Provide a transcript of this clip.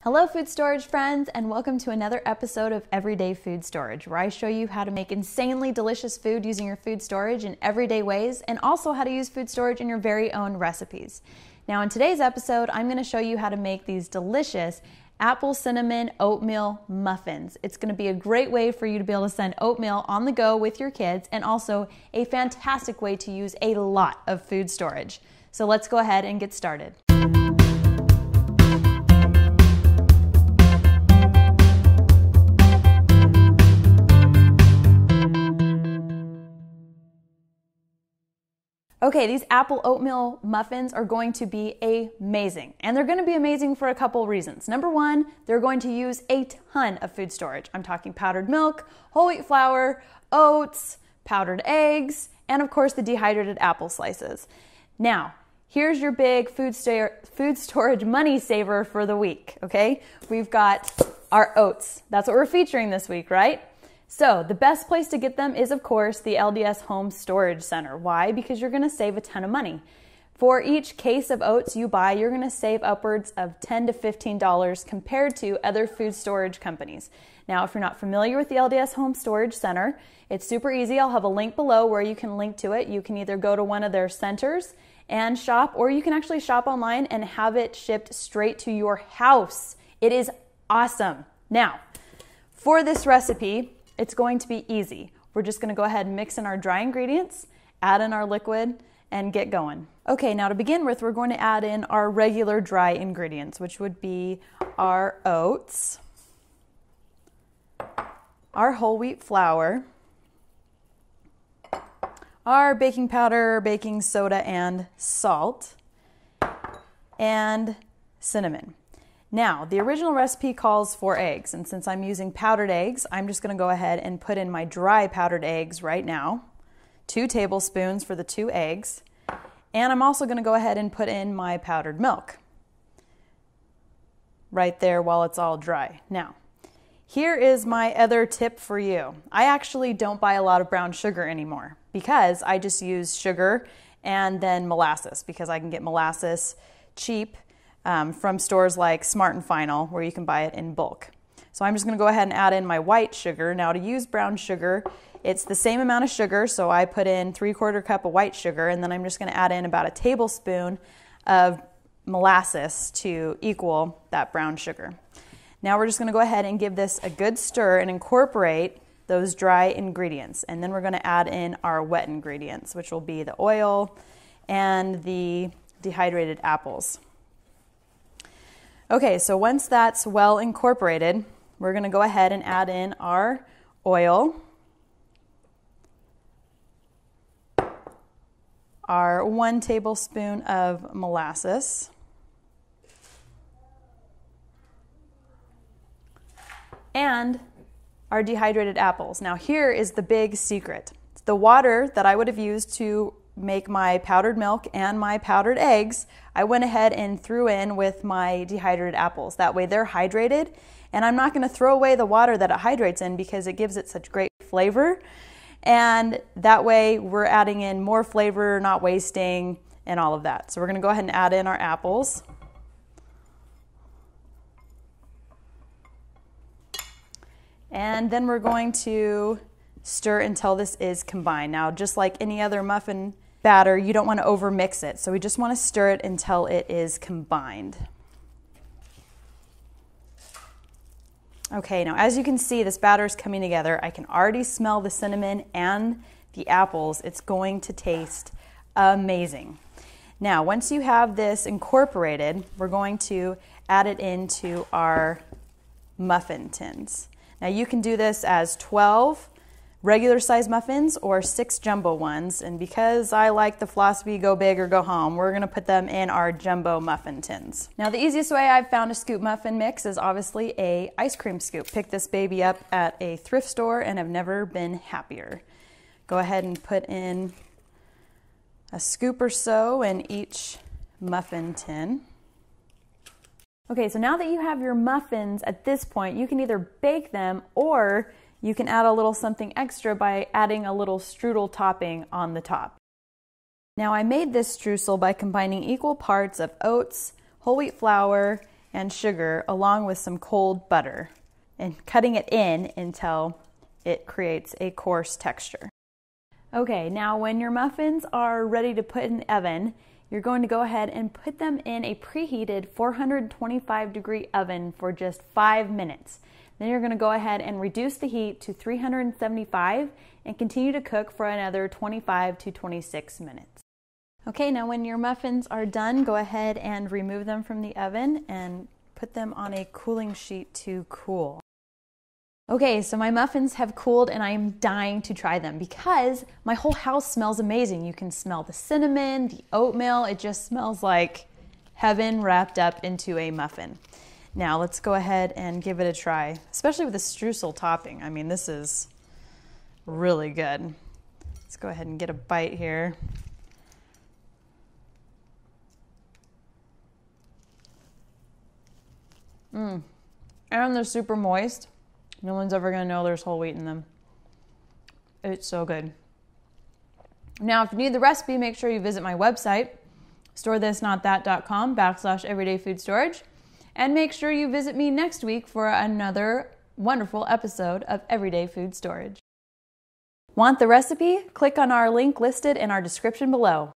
Hello food storage friends, and welcome to another episode of Everyday Food Storage, where I show you how to make insanely delicious food using your food storage in everyday ways, and also how to use food storage in your very own recipes. Now in today's episode, I'm going to show you how to make these delicious apple cinnamon oatmeal muffins. It's going to be a great way for you to be able to send oatmeal on the go with your kids, and also a fantastic way to use a lot of food storage. So let's go ahead and get started. Okay, these apple oatmeal muffins are going to be amazing, and they're going to be amazing for a couple reasons. Number one, they're going to use a ton of food storage. I'm talking powdered milk, whole wheat flour, oats, powdered eggs, and of course the dehydrated apple slices. Now, here's your big food storage money saver for the week, okay? We've got our oats. That's what we're featuring this week, right? So the best place to get them is, of course, the LDS Home Storage Center. Why? Because you're going to save a ton of money. For each case of oats you buy, you're going to save upwards of $10 to $15 compared to other food storage companies. Now, if you're not familiar with the LDS Home Storage Center, it's super easy. I'll have a link below where you can link to it. You can either go to one of their centers and shop, or you can actually shop online and have it shipped straight to your house. It is awesome. Now, for this recipe, it's going to be easy. We're just going to go ahead and mix in our dry ingredients, add in our liquid, and get going. Okay, now to begin with, we're going to add in our regular dry ingredients, which would be our oats, our whole wheat flour, our baking powder, baking soda, and salt, and cinnamon. Now, the original recipe calls for eggs, and since I'm using powdered eggs, I'm just going to go ahead and put in my dry powdered eggs right now, 2 tablespoons for the 2 eggs, and I'm also going to go ahead and put in my powdered milk right there while it's all dry. Now, here is my other tip for you. I actually don't buy a lot of brown sugar anymore because I just use sugar and then molasses, because I can get molasses cheap from stores like Smart & Final, where you can buy it in bulk. So I'm just going to go ahead and add in my white sugar. Now, to use brown sugar, it's the same amount of sugar, so I put in 3/4 cup of white sugar, and then I'm just going to add in about a tablespoon of molasses to equal that brown sugar. Now we're just going to go ahead and give this a good stir and incorporate those dry ingredients, and then we're going to add in our wet ingredients, which will be the oil and the dehydrated apples. Okay, so once that's well incorporated, we're going to go ahead and add in our oil, our 1 tablespoon of molasses, and our dehydrated apples. Now here is the big secret. The water that I would have used to make my powdered milk and my powdered eggs, I went ahead and threw in with my dehydrated apples. That way they're hydrated, and I'm not going to throw away the water that it hydrates in because it gives it such great flavor. And that way we're adding in more flavor, not wasting, and all of that. So we're going to go ahead and add in our apples. And then we're going to stir until this is combined. Now, just like any other muffin batter, you don't want to over mix it. So we just want to stir it until it is combined. Okay, now as you can see, this batter is coming together. I can already smell the cinnamon and the apples. It's going to taste amazing. Now, once you have this incorporated, we're going to add it into our muffin tins. Now you can do this as 12 regular size muffins or 6 jumbo ones, and because I like the philosophy go big or go home, we're going to put them in our jumbo muffin tins. Now the easiest way I've found to scoop muffin mix is obviously a ice cream scoop. Pick this baby up at a thrift store and have never been happier. Go ahead and put in a scoop or so in each muffin tin. Okay, so now that you have your muffins at this point, you can either bake them or you can add a little something extra by adding a little strudel topping on the top. Now I made this streusel by combining equal parts of oats, whole wheat flour, and sugar along with some cold butter and cutting it in until it creates a coarse texture. Okay, now when your muffins are ready to put in the oven, you're going to go ahead and put them in a preheated 425-degree oven for just 5 minutes. Then you're going to go ahead and reduce the heat to 375 and continue to cook for another 25 to 26 minutes. Okay, now when your muffins are done, go ahead and remove them from the oven and put them on a cooling sheet to cool. Okay, so my muffins have cooled and I am dying to try them because my whole house smells amazing. You can smell the cinnamon, the oatmeal. It just smells like heaven wrapped up into a muffin. Now let's go ahead and give it a try, especially with the streusel topping. I mean, this is really good. Let's go ahead and get a bite here. And they're super moist. No one's ever going to know there's whole wheat in them. It's so good. Now, if you need the recipe, make sure you visit my website, storethisnotthat.com/everydayfoodstorage, and make sure you visit me next week for another wonderful episode of Everyday Food Storage. Want the recipe? Click on our link listed in our description below.